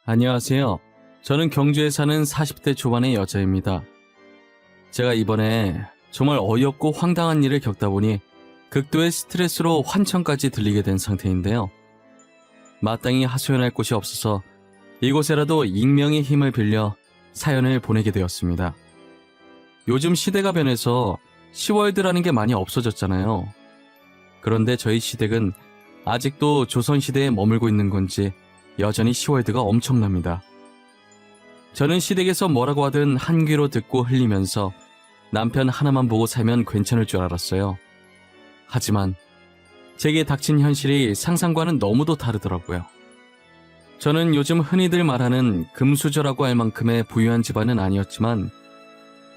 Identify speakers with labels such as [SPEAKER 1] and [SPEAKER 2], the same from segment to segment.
[SPEAKER 1] 안녕하세요. 저는 경주에 사는 40대 초반의 여자입니다. 제가 이번에 정말 어이없고 황당한 일을 겪다 보니 극도의 스트레스로 환청까지 들리게 된 상태인데요. 마땅히 하소연할 곳이 없어서 이곳에라도 익명의 힘을 빌려 사연을 보내게 되었습니다. 요즘 시대가 변해서 시월드라는 게 많이 없어졌잖아요. 그런데 저희 시댁은 아직도 조선시대에 머물고 있는 건지 여전히 시월드가 엄청납니다. 저는 시댁에서 뭐라고 하든 한 귀로 듣고 흘리면서 남편 하나만 보고 살면 괜찮을 줄 알았어요. 하지만 제게 닥친 현실이 상상과는 너무도 다르더라고요. 저는 요즘 흔히들 말하는 금수저라고 할 만큼의 부유한 집안은 아니었지만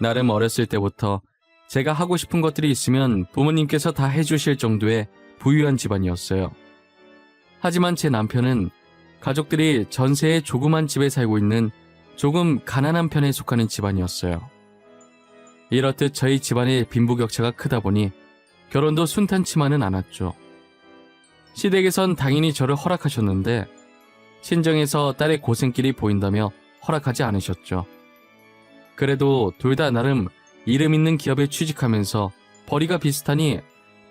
[SPEAKER 1] 나름 어렸을 때부터 제가 하고 싶은 것들이 있으면 부모님께서 다 해주실 정도의 부유한 집안이었어요. 하지만 제 남편은 가족들이 전세의 조그만 집에 살고 있는 조금 가난한 편에 속하는 집안이었어요. 이렇듯 저희 집안의 빈부격차가 크다 보니 결혼도 순탄치만은 않았죠. 시댁에선 당연히 저를 허락하셨는데 친정에서 딸의 고생길이 보인다며 허락하지 않으셨죠. 그래도 둘 다 나름 이름 있는 기업에 취직하면서 벌이가 비슷하니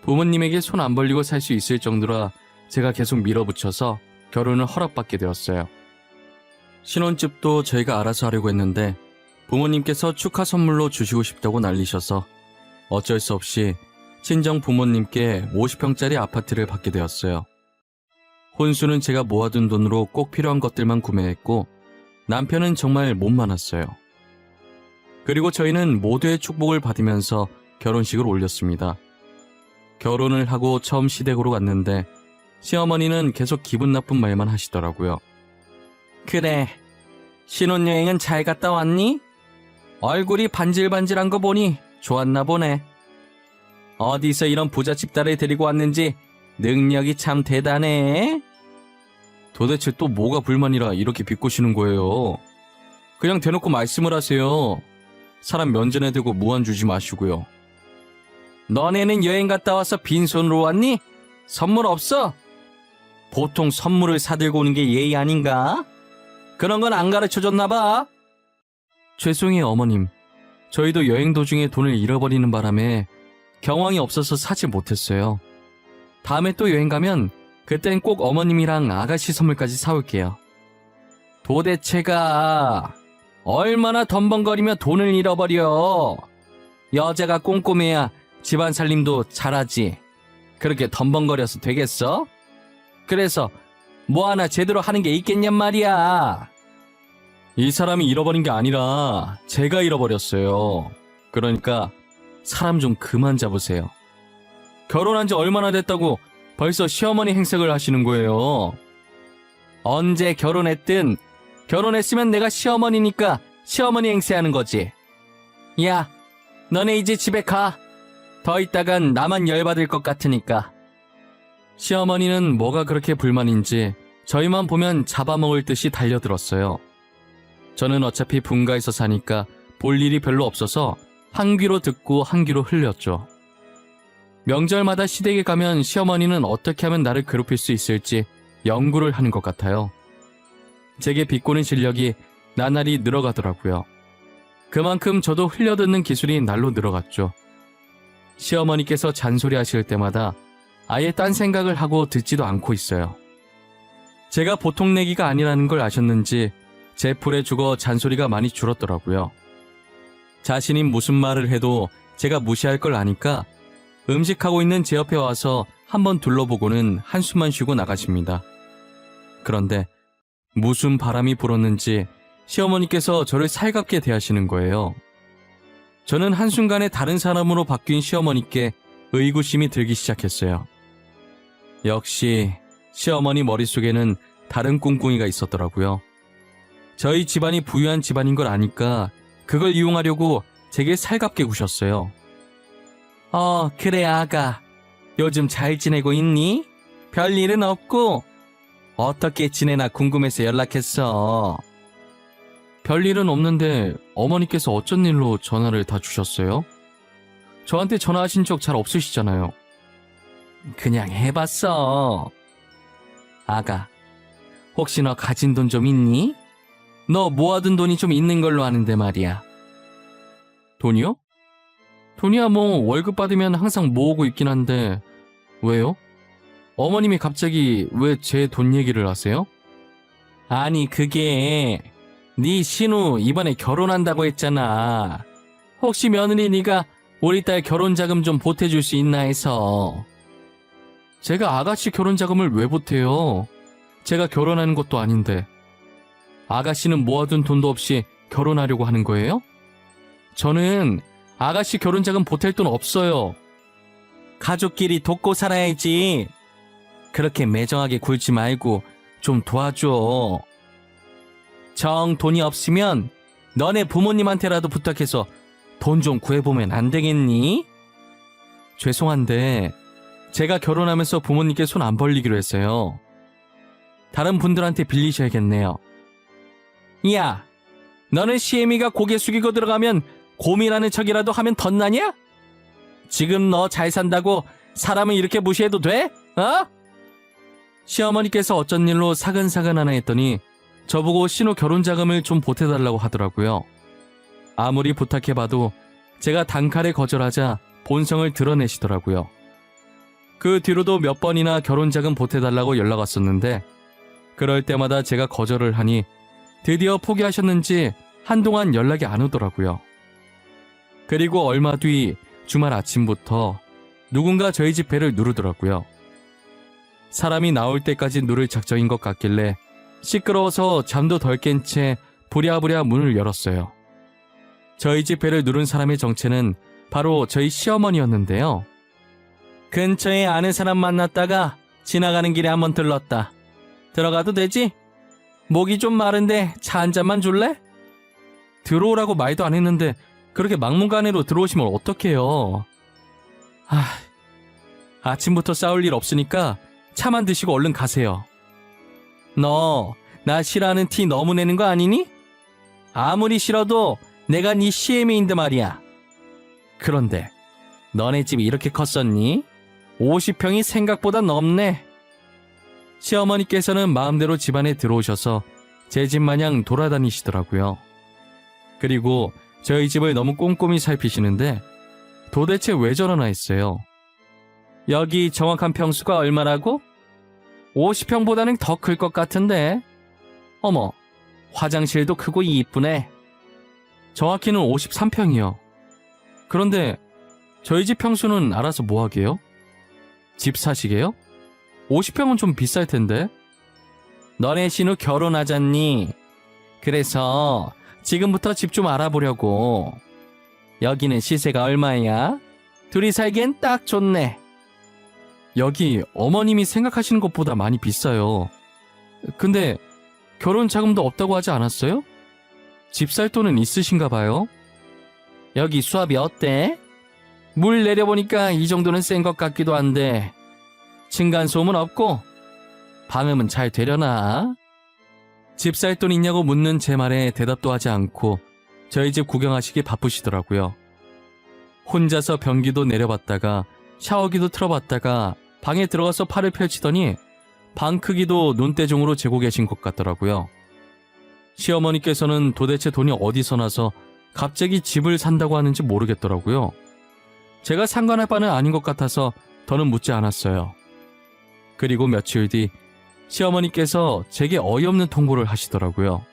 [SPEAKER 1] 부모님에게 손 안 벌리고 살 수 있을 정도라 제가 계속 밀어붙여서 결혼을 허락받게 되었어요. 신혼집도 저희가 알아서 하려고 했는데 부모님께서 축하 선물로 주시고 싶다고 난리셔서 어쩔 수 없이 친정 부모님께 50평짜리 아파트를 받게 되었어요. 혼수는 제가 모아둔 돈으로 꼭 필요한 것들만 구매했고 남편은 정말 몸 많았어요. 그리고 저희는 모두의 축복을 받으면서 결혼식을 올렸습니다. 결혼을 하고 처음 시댁으로 갔는데 시어머니는 계속 기분 나쁜 말만 하시더라고요. 그래, 신혼여행은 잘 갔다 왔니? 얼굴이 반질반질한 거 보니 좋았나 보네. 어디서 이런 부잣집 딸을 데리고 왔는지 능력이 참 대단해. 도대체 또 뭐가 불만이라 이렇게 비꼬시는 거예요? 그냥 대놓고 말씀을 하세요. 사람 면전에 대고 무안 주지 마시고요. 너네는 여행 갔다 와서 빈손으로 왔니? 선물 없어? 보통 선물을 사들고 오는 게 예의 아닌가? 그런 건 안 가르쳐줬나 봐. 죄송해요, 어머님. 저희도 여행 도중에 돈을 잃어버리는 바람에 경황이 없어서 사지 못했어요. 다음에 또 여행 가면 그땐 꼭 어머님이랑 아가씨 선물까지 사올게요. 도대체가 얼마나 덤벙거리며 돈을 잃어버려. 여자가 꼼꼼해야 집안 살림도 잘하지. 그렇게 덤벙거려서 되겠어? 그래서 뭐 하나 제대로 하는 게 있겠냔 말이야. 이 사람이 잃어버린 게 아니라 제가 잃어버렸어요. 그러니까 사람 좀 그만 잡으세요. 결혼한 지 얼마나 됐다고 벌써 시어머니 행색을 하시는 거예요. 언제 결혼했든 결혼했으면 내가 시어머니니까 시어머니 행세하는 거지. 야, 너네 이제 집에 가. 더 있다간 나만 열받을 것 같으니까. 시어머니는 뭐가 그렇게 불만인지 저희만 보면 잡아먹을 듯이 달려들었어요. 저는 어차피 분가에서 사니까 볼 일이 별로 없어서 한 귀로 듣고 한 귀로 흘렸죠. 명절마다 시댁에 가면 시어머니는 어떻게 하면 나를 괴롭힐 수 있을지 연구를 하는 것 같아요. 제게 비꼬는 실력이 나날이 늘어가더라고요. 그만큼 저도 흘려듣는 기술이 날로 늘어갔죠. 시어머니께서 잔소리하실 때마다 아예 딴 생각을 하고 듣지도 않고 있어요. 제가 보통 내기가 아니라는 걸 아셨는지 제 풀에 죽어 잔소리가 많이 줄었더라고요. 자신이 무슨 말을 해도 제가 무시할 걸 아니까 음식하고 있는 제 옆에 와서 한번 둘러보고는 한숨만 쉬고 나가십니다. 그런데 무슨 바람이 불었는지 시어머니께서 저를 살갑게 대하시는 거예요. 저는 한순간에 다른 사람으로 바뀐 시어머니께 의구심이 들기 시작했어요. 역시 시어머니 머릿속에는 다른 꿍꿍이가 있었더라고요. 저희 집안이 부유한 집안인 걸 아니까 그걸 이용하려고 제게 살갑게 구셨어요. 그래 아가. 요즘 잘 지내고 있니? 별일은 없고? 어떻게 지내나 궁금해서 연락했어. 별일은 없는데 어머니께서 어쩐 일로 전화를 다 주셨어요? 저한테 전화하신 적 잘 없으시잖아요. 그냥 해봤어. 아가, 혹시 너 가진 돈 좀 있니? 너 모아둔 돈이 좀 있는 걸로 아는데 말이야. 돈이요? 돈이야 뭐 월급 받으면 항상 모으고 있긴 한데 왜요? 어머님이 갑자기 왜 제 돈 얘기를 하세요? 아니 그게 네 신우 이번에 결혼한다고 했잖아. 혹시 며느리 네가 우리 딸 결혼자금 좀 보태줄 수 있나 해서. 제가 아가씨 결혼자금을 왜 보태요? 제가 결혼하는 것도 아닌데. 아가씨는 모아둔 돈도 없이 결혼하려고 하는 거예요? 저는 아가씨 결혼자금 보탤 돈 없어요. 가족끼리 돕고 살아야지. 그렇게 매정하게 굴지 말고 좀 도와줘. 정 돈이 없으면 너네 부모님한테라도 부탁해서 돈 좀 구해보면 안 되겠니? 죄송한데 제가 결혼하면서 부모님께 손 안 벌리기로 했어요. 다른 분들한테 빌리셔야겠네요. 야, 너는 시애미가 고개 숙이고 들어가면 고민하는 척이라도 하면 덧나냐? 지금 너 잘 산다고 사람을 이렇게 무시해도 돼? 어? 시어머니께서 어쩐 일로 사근사근 하나 했더니 저보고 신우 결혼자금을 좀 보태달라고 하더라고요. 아무리 부탁해봐도 제가 단칼에 거절하자 본성을 드러내시더라고요. 그 뒤로도 몇 번이나 결혼자금 보태달라고 연락 왔었는데 그럴 때마다 제가 거절을 하니 드디어 포기하셨는지 한동안 연락이 안 오더라고요. 그리고 얼마 뒤 주말 아침부터 누군가 저희 집 배를 누르더라고요. 사람이 나올 때까지 누를 작정인 것 같길래 시끄러워서 잠도 덜 깬 채 부랴부랴 문을 열었어요. 저희 집 배를 누른 사람의 정체는 바로 저희 시어머니였는데요. 근처에 아는 사람 만났다가 지나가는 길에 한번 들렀다. 들어가도 되지? 목이 좀 마른데 차 한 잔만 줄래? 들어오라고 말도 안 했는데 그렇게 막무가내로 들어오시면 어떡해요. 아침부터 싸울 일 없으니까 차만 드시고 얼른 가세요. 너 나 싫어하는 티 너무 내는 거 아니니? 아무리 싫어도 내가 네 시애미인데 말이야. 그런데 너네 집이 이렇게 컸었니? 50평이 생각보다 넓네. 시어머니께서는 마음대로 집안에 들어오셔서 제 집 마냥 돌아다니시더라고요. 그리고 저희 집을 너무 꼼꼼히 살피시는데 도대체 왜 저러나 했어요. 여기 정확한 평수가 얼마라고? 50평보다는 더 클 것 같은데. 어머, 화장실도 크고 이쁘네. 정확히는 53평이요. 그런데 저희 집 평수는 알아서 뭐 하게요? 집 사시게요? 50평은 좀 비쌀 텐데. 너네 신우 결혼하잖니? 그래서 지금부터 집 좀 알아보려고. 여기는 시세가 얼마야? 둘이 살기엔 딱 좋네. 여기 어머님이 생각하시는 것보다 많이 비싸요. 근데 결혼 자금도 없다고 하지 않았어요? 집 살 돈은 있으신가 봐요. 여기 수압이 어때? 물 내려보니까 이 정도는 센 것 같기도 한데 층간소음은 없고 방음은 잘 되려나? 집 살 돈 있냐고 묻는 제 말에 대답도 하지 않고 저희 집 구경하시기 바쁘시더라고요. 혼자서 변기도 내려봤다가 샤워기도 틀어봤다가 방에 들어가서 팔을 펼치더니 방 크기도 눈대중으로 재고 계신 것 같더라고요. 시어머니께서는 도대체 돈이 어디서 나서 갑자기 집을 산다고 하는지 모르겠더라고요. 제가 상관할 바는 아닌 것 같아서 더는 묻지 않았어요. 그리고 며칠 뒤 시어머니께서 제게 어이없는 통보를 하시더라고요.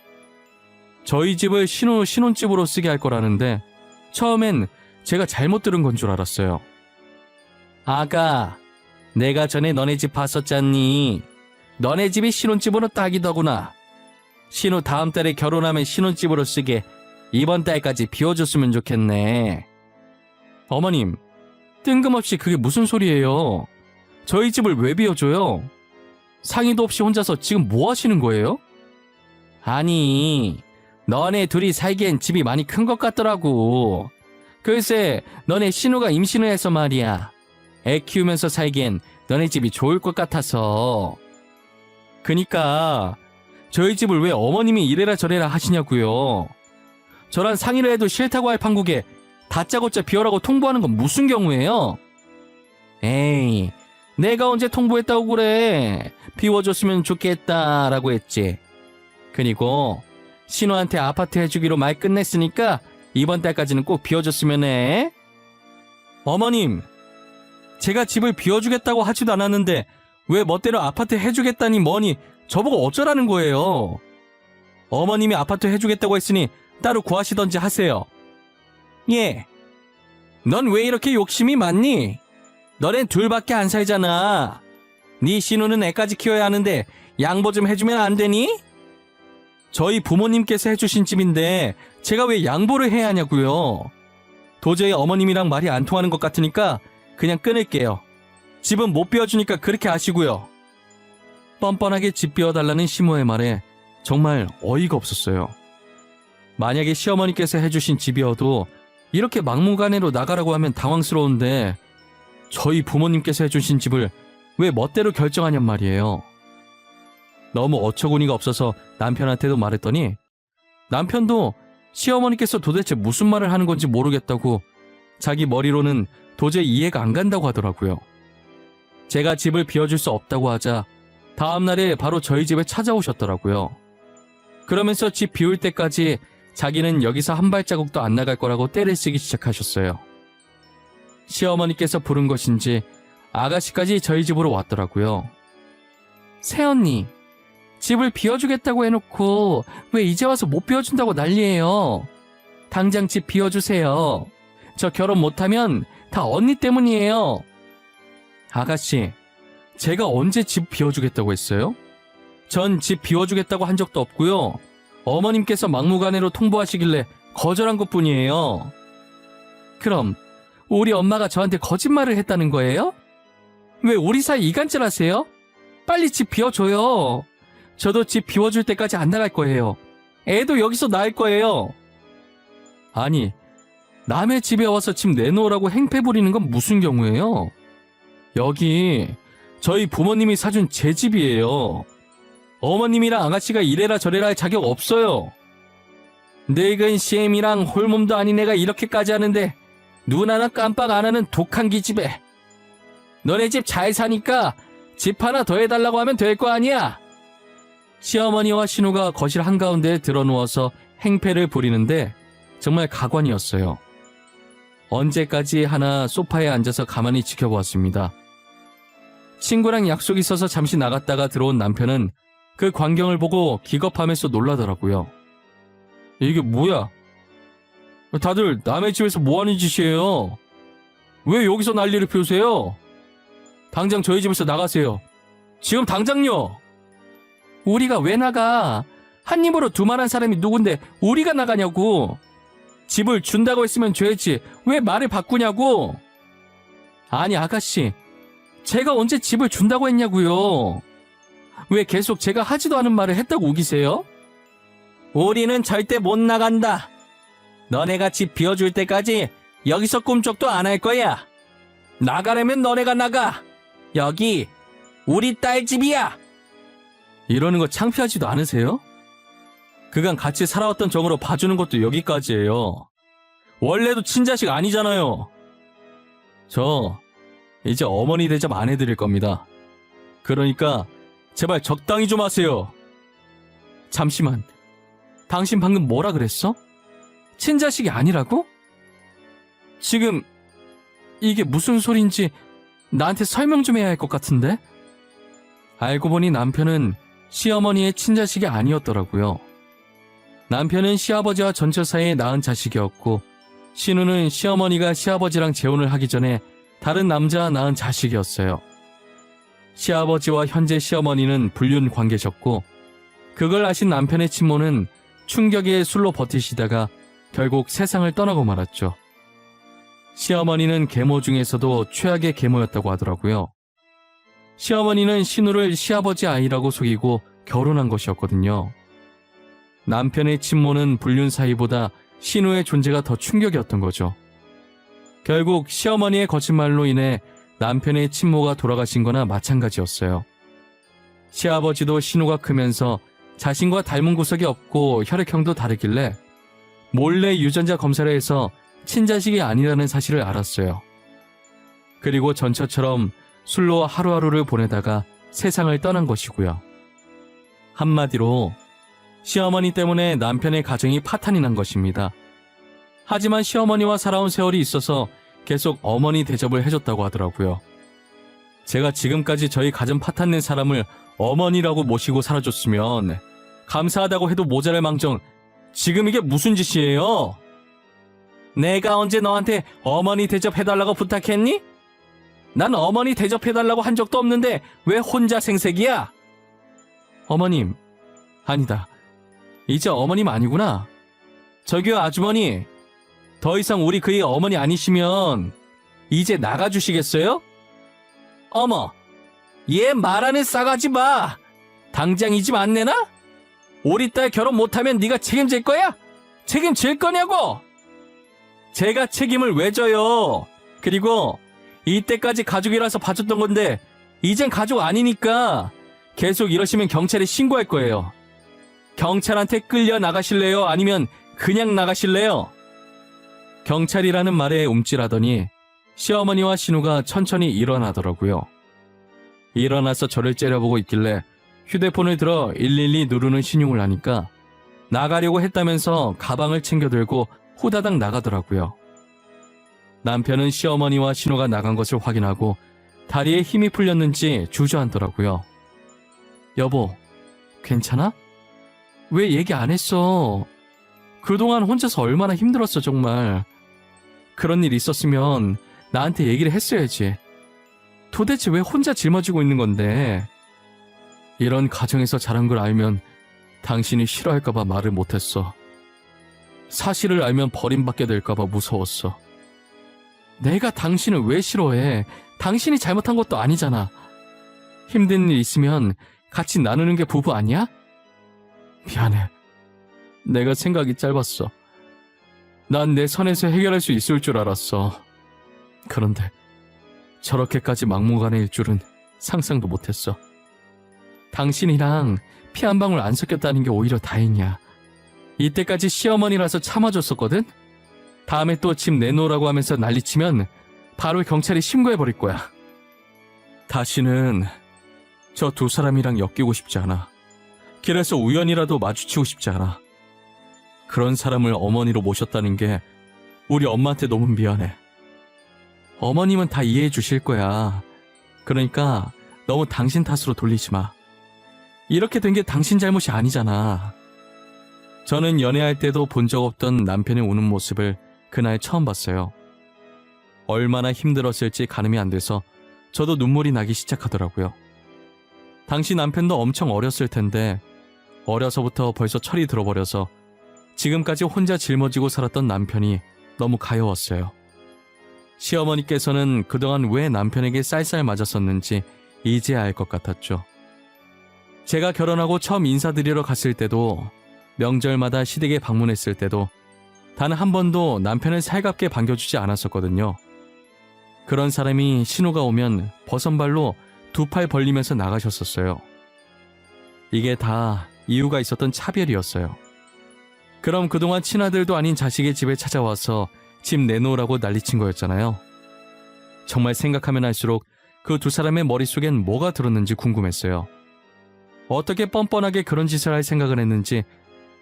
[SPEAKER 1] 저희 집을 신혼집으로 쓰게 할 거라는데 처음엔 제가 잘못 들은 건 줄 알았어요. 아가, 내가 전에 너네 집 봤었잖니. 너네 집이 신혼집으로 딱이더구나. 신우 다음 달에 결혼하면 신혼집으로 쓰게 이번 달까지 비워줬으면 좋겠네. 어머님, 뜬금없이 그게 무슨 소리예요? 저희 집을 왜 비워줘요? 상의도 없이 혼자서 지금 뭐 하시는 거예요? 아니, 너네 둘이 살기엔 집이 많이 큰 것 같더라고. 글쎄, 너네 신우가 임신을 해서 말이야. 애 키우면서 살기엔 너네 집이 좋을 것 같아서. 그니까 저희 집을 왜 어머님이 이래라 저래라 하시냐고요. 저랑 상의를 해도 싫다고 할 판국에 다짜고짜 비워라고 통보하는 건 무슨 경우예요? 에이, 내가 언제 통보했다고 그래. 비워줬으면 좋겠다라고 했지. 그리고
[SPEAKER 2] 신우한테 아파트 해주기로 말 끝냈으니까 이번 달까지는 꼭 비워줬으면 해.
[SPEAKER 1] 어머님, 제가 집을 비워주겠다고 하지도 않았는데 왜 멋대로 아파트 해주겠다니 뭐니 저보고 어쩌라는 거예요. 어머님이 아파트 해주겠다고 했으니 따로 구하시던지 하세요.
[SPEAKER 2] 예. 넌 왜 이렇게 욕심이 많니? 너넨 둘밖에 안 살잖아. 네 신우는 애까지 키워야 하는데 양보 좀 해주면 안 되니?
[SPEAKER 1] 저희 부모님께서 해주신 집인데 제가 왜 양보를 해야 하냐고요. 도저히 어머님이랑 말이 안 통하는 것 같으니까 그냥 끊을게요. 집은 못 비워주니까 그렇게 아시고요. 뻔뻔하게 집 비워달라는 시모의 말에 정말 어이가 없었어요. 만약에 시어머니께서 해주신 집이어도 이렇게 막무가내로 나가라고 하면 당황스러운데 저희 부모님께서 해주신 집을 왜 멋대로 결정하냔 말이에요. 너무 어처구니가 없어서 남편한테도 말했더니 남편도 시어머니께서 도대체 무슨 말을 하는 건지 모르겠다고 자기 머리로는 도저히 이해가 안 간다고 하더라고요. 제가 집을 비워줄 수 없다고 하자 다음날에 바로 저희 집에 찾아오셨더라고요. 그러면서 집 비울 때까지 자기는 여기서 한 발자국도 안 나갈 거라고 떼를 쓰기 시작하셨어요. 시어머니께서 부른 것인지 아가씨까지 저희 집으로 왔더라고요.
[SPEAKER 2] 새언니, 집을 비워주겠다고 해놓고 왜 이제 와서 못 비워준다고 난리예요. 당장 집 비워주세요. 저 결혼 못하면 다 언니 때문이에요.
[SPEAKER 1] 아가씨, 제가 언제 집 비워주겠다고 했어요? 전 집 비워주겠다고 한 적도 없고요. 어머님께서 막무가내로 통보하시길래 거절한 것뿐이에요.
[SPEAKER 2] 그럼 우리 엄마가 저한테 거짓말을 했다는 거예요? 왜 우리 사이 이간질 하세요? 빨리 집 비워줘요. 저도 집 비워줄 때까지 안 나갈 거예요. 애도 여기서 낳을 거예요.
[SPEAKER 1] 아니, 남의 집에 와서 집 내놓으라고 행패 부리는 건 무슨 경우예요? 여기 저희 부모님이 사준 제 집이에요. 어머님이랑 아가씨가 이래라 저래라 할 자격 없어요.
[SPEAKER 2] 늙은 CM이랑 홀몸도 아닌 애가 이렇게까지 하는데 눈 하나 깜빡 안 하는 독한 기집애. 너네 집 잘 사니까 집 하나 더 해달라고 하면 될 거 아니야.
[SPEAKER 1] 시어머니와 신우가 거실 한가운데에 드러누워서 행패를 부리는데 정말 가관이었어요. 언제까지 하나 소파에 앉아서 가만히 지켜보았습니다. 친구랑 약속이 있어서 잠시 나갔다가 들어온 남편은 그 광경을 보고 기겁하면서 놀라더라고요. 이게 뭐야? 다들 남의 집에서 뭐하는 짓이에요? 왜 여기서 난리를 피우세요? 당장 저희 집에서 나가세요. 지금 당장요!
[SPEAKER 2] 우리가 왜 나가? 한 입으로 두말한 사람이 누군데 우리가 나가냐고. 집을 준다고 했으면 줘야지 왜 말을 바꾸냐고.
[SPEAKER 1] 아니 아가씨, 제가 언제 집을 준다고 했냐고요. 왜 계속 제가 하지도 않은 말을 했다고 우기세요?
[SPEAKER 2] 우리는 절대 못 나간다. 너네가 집 비워줄 때까지 여기서 꿈쩍도 안 할 거야. 나가려면 너네가 나가. 여기 우리 딸 집이야.
[SPEAKER 1] 이러는 거 창피하지도 않으세요? 그간 같이 살아왔던 정으로 봐주는 것도 여기까지예요. 원래도 친자식 아니잖아요. 저 이제 어머니 대접 안 해드릴 겁니다. 그러니까 제발 적당히 좀 하세요. 잠시만, 당신 방금 뭐라 그랬어? 친자식이 아니라고? 지금 이게 무슨 소린지 나한테 설명 좀 해야 할 것 같은데? 알고 보니 남편은 시어머니의 친자식이 아니었더라고요. 남편은 시아버지와 전처 사이에 낳은 자식이었고 신우는 시어머니가 시아버지랑 재혼을 하기 전에 다른 남자와 낳은 자식이었어요. 시아버지와 현재 시어머니는 불륜 관계셨고 그걸 아신 남편의 친모는 충격에 술로 버티시다가 결국 세상을 떠나고 말았죠. 시어머니는 계모 중에서도 최악의 계모였다고 하더라고요. 시어머니는 신우를 시아버지 아이라고 속이고 결혼한 것이었거든요. 남편의 친모는 불륜 사이보다 신우의 존재가 더 충격이었던 거죠. 결국 시어머니의 거짓말로 인해 남편의 친모가 돌아가신 거나 마찬가지였어요. 시아버지도 신우가 크면서 자신과 닮은 구석이 없고 혈액형도 다르길래 몰래 유전자 검사를 해서 친자식이 아니라는 사실을 알았어요. 그리고 전처처럼 술로 하루하루를 보내다가 세상을 떠난 것이고요. 한마디로 시어머니 때문에 남편의 가정이 파탄이 난 것입니다. 하지만 시어머니와 살아온 세월이 있어서 계속 어머니 대접을 해줬다고 하더라고요. 제가 지금까지 저희 가정 파탄 낸 사람을 어머니라고 모시고 살아줬으면 감사하다고 해도 모자랄 망정 지금 이게 무슨 짓이에요? 내가 언제 너한테 어머니 대접해달라고 부탁했니? 난 어머니 대접해달라고 한 적도 없는데 왜 혼자 생색이야? 어머님, 아니다. 이제 어머님 아니구나. 저기요 아주머니, 더 이상 우리 그의 어머니 아니시면 이제 나가주시겠어요? 어머, 얘 말하는 싸가지 마. 당장 이 집 안 내나? 우리 딸 결혼 못하면 네가 책임질 거야? 책임질 거냐고? 제가 책임을 왜 져요? 그리고 이때까지 가족이라서 봐줬던 건데 이젠 가족 아니니까 계속 이러시면 경찰에 신고할 거예요. 경찰한테 끌려 나가실래요? 아니면 그냥 나가실래요? 경찰이라는 말에 움찔하더니 시어머니와 신우가 천천히 일어나더라고요. 일어나서 저를 째려보고 있길래 휴대폰을 들어 112 누르는 신용을 하니까 나가려고 했다면서 가방을 챙겨 들고 후다닥 나가더라고요. 남편은 시어머니와 신우가 나간 것을 확인하고 다리에 힘이 풀렸는지 주저앉더라고요. 여보, 괜찮아? 왜 얘기 안 했어? 그동안 혼자서 얼마나 힘들었어 정말. 그런 일 있었으면 나한테 얘기를 했어야지. 도대체 왜 혼자 짊어지고 있는 건데? 이런 가정에서 자란 걸 알면 당신이 싫어할까봐 말을 못했어. 사실을 알면 버림받게 될까봐 무서웠어. 내가 당신을 왜 싫어해? 당신이 잘못한 것도 아니잖아. 힘든 일 있으면 같이 나누는 게 부부 아니야? 미안해. 내가 생각이 짧았어. 난 내 선에서 해결할 수 있을 줄 알았어. 그런데 저렇게까지 막무가내일 줄은 상상도 못했어. 당신이랑 피 한 방울 안 섞였다는 게 오히려 다행이야. 이때까지 시어머니라서 참아줬었거든? 다음에 또 집 내놓으라고 하면서 난리치면 바로 경찰에 신고해버릴 거야. 다시는 저 두 사람이랑 엮이고 싶지 않아. 길에서 우연이라도 마주치고 싶지 않아. 그런 사람을 어머니로 모셨다는 게 우리 엄마한테 너무 미안해. 어머님은 다 이해해 주실 거야. 그러니까 너무 당신 탓으로 돌리지 마. 이렇게 된 게 당신 잘못이 아니잖아. 저는 연애할 때도 본 적 없던 남편의 우는 모습을 그날 처음 봤어요. 얼마나 힘들었을지 가늠이 안 돼서 저도 눈물이 나기 시작하더라고요. 당시 남편도 엄청 어렸을 텐데 어려서부터 벌써 철이 들어버려서 지금까지 혼자 짊어지고 살았던 남편이 너무 가여웠어요. 시어머니께서는 그동안 왜 남편에게 쌀쌀 맞았었는지 이제 알 것 같았죠. 제가 결혼하고 처음 인사드리러 갔을 때도 명절마다 시댁에 방문했을 때도 단 한 번도 남편을 살갑게 반겨주지 않았었거든요. 그런 사람이 신호가 오면 버선발로 두 팔 벌리면서 나가셨었어요. 이게 다 이유가 있었던 차별이었어요. 그럼 그동안 친아들도 아닌 자식의 집에 찾아와서 집 내놓으라고 난리친 거였잖아요. 정말 생각하면 할수록 그 두 사람의 머릿속엔 뭐가 들었는지 궁금했어요. 어떻게 뻔뻔하게 그런 짓을 할 생각을 했는지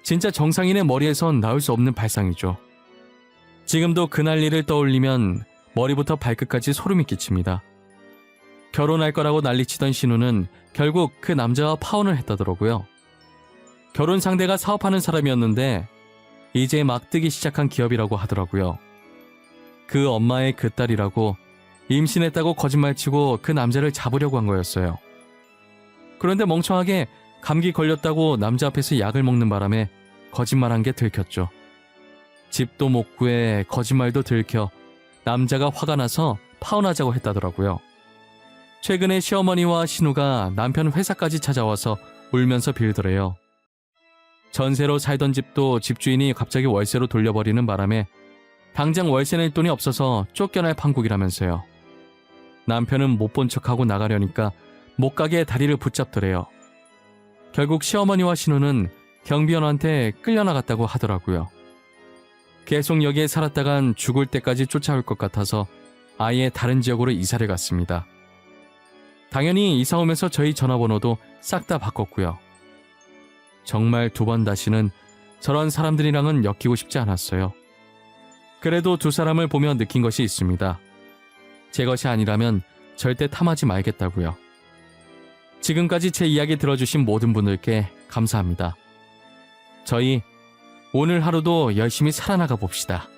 [SPEAKER 1] 진짜 정상인의 머리에선 나올 수 없는 발상이죠. 지금도 그날 일을 떠올리면 머리부터 발끝까지 소름이 끼칩니다. 결혼할 거라고 난리치던 신우는 결국 그 남자와 파혼을 했다더라고요. 결혼 상대가 사업하는 사람이었는데 이제 막 뜨기 시작한 기업이라고 하더라고요. 그 엄마의 그 딸이라고 임신했다고 거짓말치고 그 남자를 잡으려고 한 거였어요. 그런데 멍청하게 감기 걸렸다고 남자 앞에서 약을 먹는 바람에 거짓말한 게 들켰죠. 집도 못 구해 거짓말도 들켜 남자가 화가 나서 파혼하자고 했다더라고요. 최근에 시어머니와 신우가 남편 회사까지 찾아와서 울면서 빌더래요. 전세로 살던 집도 집주인이 갑자기 월세로 돌려버리는 바람에 당장 월세 낼 돈이 없어서 쫓겨날 판국이라면서요. 남편은 못 본 척하고 나가려니까 못 가게 다리를 붙잡더래요. 결국 시어머니와 신우는 경비원한테 끌려나갔다고 하더라고요. 계속 여기에 살았다간 죽을 때까지 쫓아올 것 같아서 아예 다른 지역으로 이사를 갔습니다. 당연히 이사 오면서 저희 전화번호도 싹 다 바꿨고요.
[SPEAKER 2] 정말 두 번 다시는 저런 사람들이랑은 엮이고 싶지 않았어요. 그래도 두 사람을 보며 느낀 것이 있습니다. 제 것이 아니라면 절대 탐하지 말겠다고요. 지금까지 제 이야기 들어주신 모든 분들께 감사합니다. 저희 오늘 하루도 열심히 살아나가 봅시다.